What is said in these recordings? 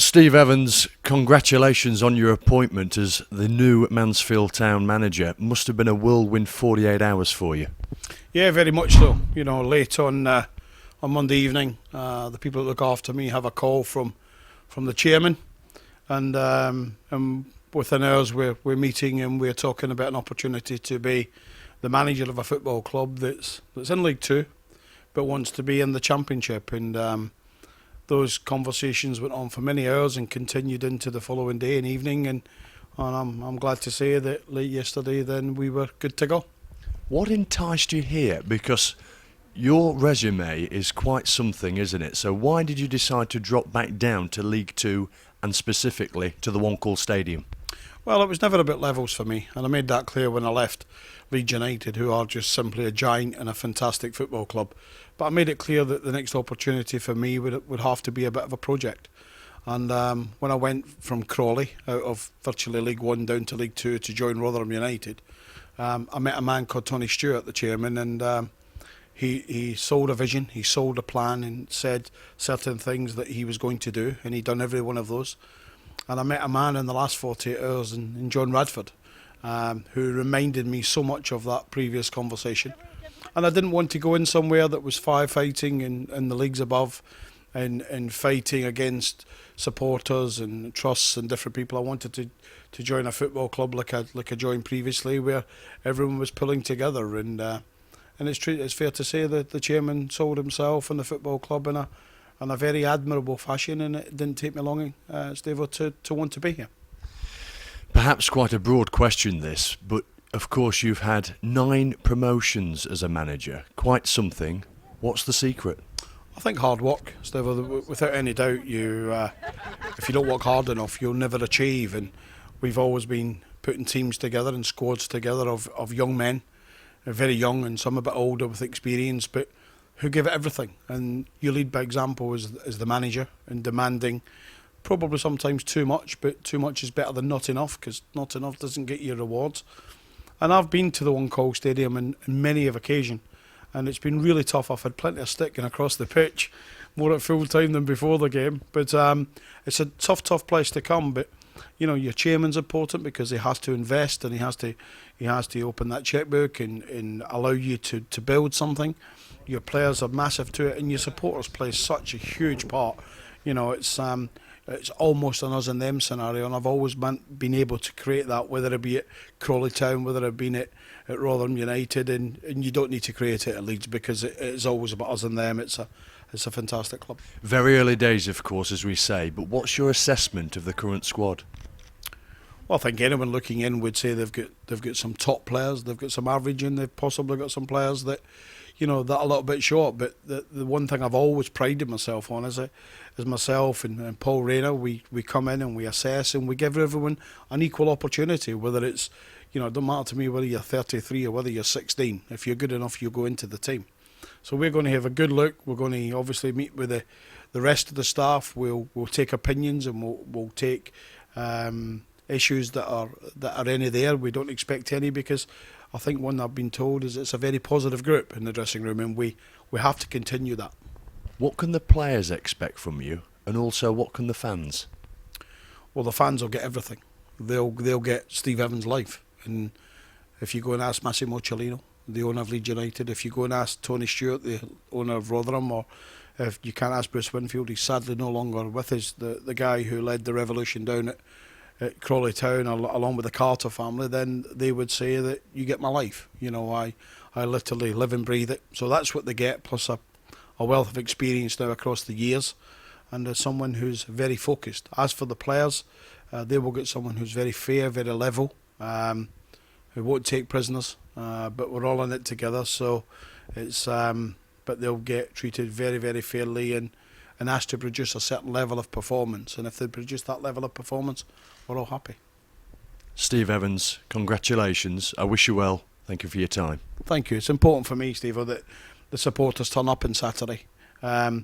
Steve Evans, congratulations on your appointment as the new Mansfield Town manager. Must have been a whirlwind 48 hours for you. Yeah, very much so. You know, late on Monday evening, the people that look after me have a call from the chairman, and within hours we're meeting and we're talking about an opportunity to be the manager of a football club that's in League Two, but wants to be in the Championship. And those conversations went on for many hours and continued into the following day and evening. And I'm glad to say that late yesterday, then we were good to go. What enticed you here? Because your resume is quite something, isn't it? So why did you decide to drop back down to League Two and specifically to the One Call Stadium? Well, it was never about levels for me, and I made that clear when I left Leeds United, who are just simply a giant and a fantastic football club. But I made it clear that the next opportunity for me would have to be a bit of a project. And when I went from Crawley, out of virtually League One down to League Two to join Rotherham United, I met a man called Tony Stewart, the chairman, and he sold a vision, he sold a plan, and said certain things that he was going to do, and he'd done every one of those. And I met a man in the last 48 hours in John Radford, who reminded me so much of that previous conversation. And I didn't want to go in somewhere that was firefighting in the leagues above and fighting against supporters and trusts and different people. I wanted to join a football club like I joined previously, where everyone was pulling together. And it's fair to say that the chairman sold himself and the football club in a very admirable fashion, and it didn't take me long, Steve, to want to be here. Perhaps quite a broad question this, but of course you've had 9 promotions as a manager. Quite something. What's the secret? I think hard work, Steve. Without any doubt, if you don't work hard enough, you'll never achieve. And we've always been putting teams together and squads together of young men, very young and some a bit older with experience, but who give it everything. And you lead by example as the manager, and demanding probably sometimes too much, but too much is better than not enough, because not enough doesn't get you rewards. And I've been to the One Call Stadium in many of occasion, and it's been really tough. I've had plenty of sticking across the pitch, more at full time than before the game. But it's a tough place to come. But you know, your chairman's important because he has to invest, and he has to open that checkbook and allow you to build something. Your players are massive to it, and your supporters play such a huge part. You know, it's almost an us and them scenario, and I've always been able to create that, whether it be at Crawley Town, whether it be at Rotherham United, and you don't need to create it at Leeds, because it's always about us and them. It's a fantastic club. Very early days, of course, as we say, but what's your assessment of the current squad? Well, I think anyone looking in would say they've got some top players, they've got some average, and they've possibly got some players that, you know, that are a little bit short. But the one thing I've always prided myself on is myself and Paul Rayner, we come in and we assess and we give everyone an equal opportunity, whether it's, you know, it don't matter to me whether you're 33 or whether you're 16. If you're good enough, you go into the team. So we're going to have a good look. We're going to obviously meet with the rest of the staff. We'll take opinions, and we'll take issues that are any there. We don't expect any, because I think one I've been told is it's a very positive group in the dressing room, and we have to continue that. What can the players expect from you, and also what can the fans? Well, the fans will get everything. They'll get Steve Evans live. And if you go and ask Massimo Cellino, the owner of Leeds United, if you go and ask Tony Stewart, the owner of Rotherham, or if you can't ask Bruce Winfield, he's sadly no longer with us, the guy who led the revolution down at Crawley Town along with the Carter family, then they would say that you get my life. You know, I literally live and breathe it. So that's what they get, plus a wealth of experience now across the years, and as someone who's very focused. As for the players, they will get someone who's very fair, very level, who won't take prisoners, but we're all in it together. So it's but they'll get treated very, very fairly, and asked to produce a certain level of performance. And if they produce that level of performance, we're all happy. Steve Evans, congratulations. I wish you well. Thank you for your time. Thank you. It's important for me, Steve, that the supporters turn up on Saturday. There'll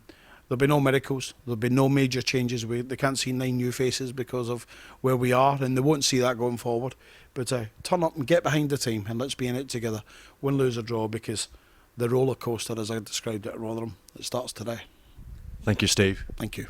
be no miracles. There'll be no major changes. They can't see 9 new faces because of where we are, and they won't see that going forward. But turn up and get behind the team, and let's be in it together. Win, lose or draw, because the roller coaster, as I described it at Rotherham, it starts today. Thank you, Steve. Thank you.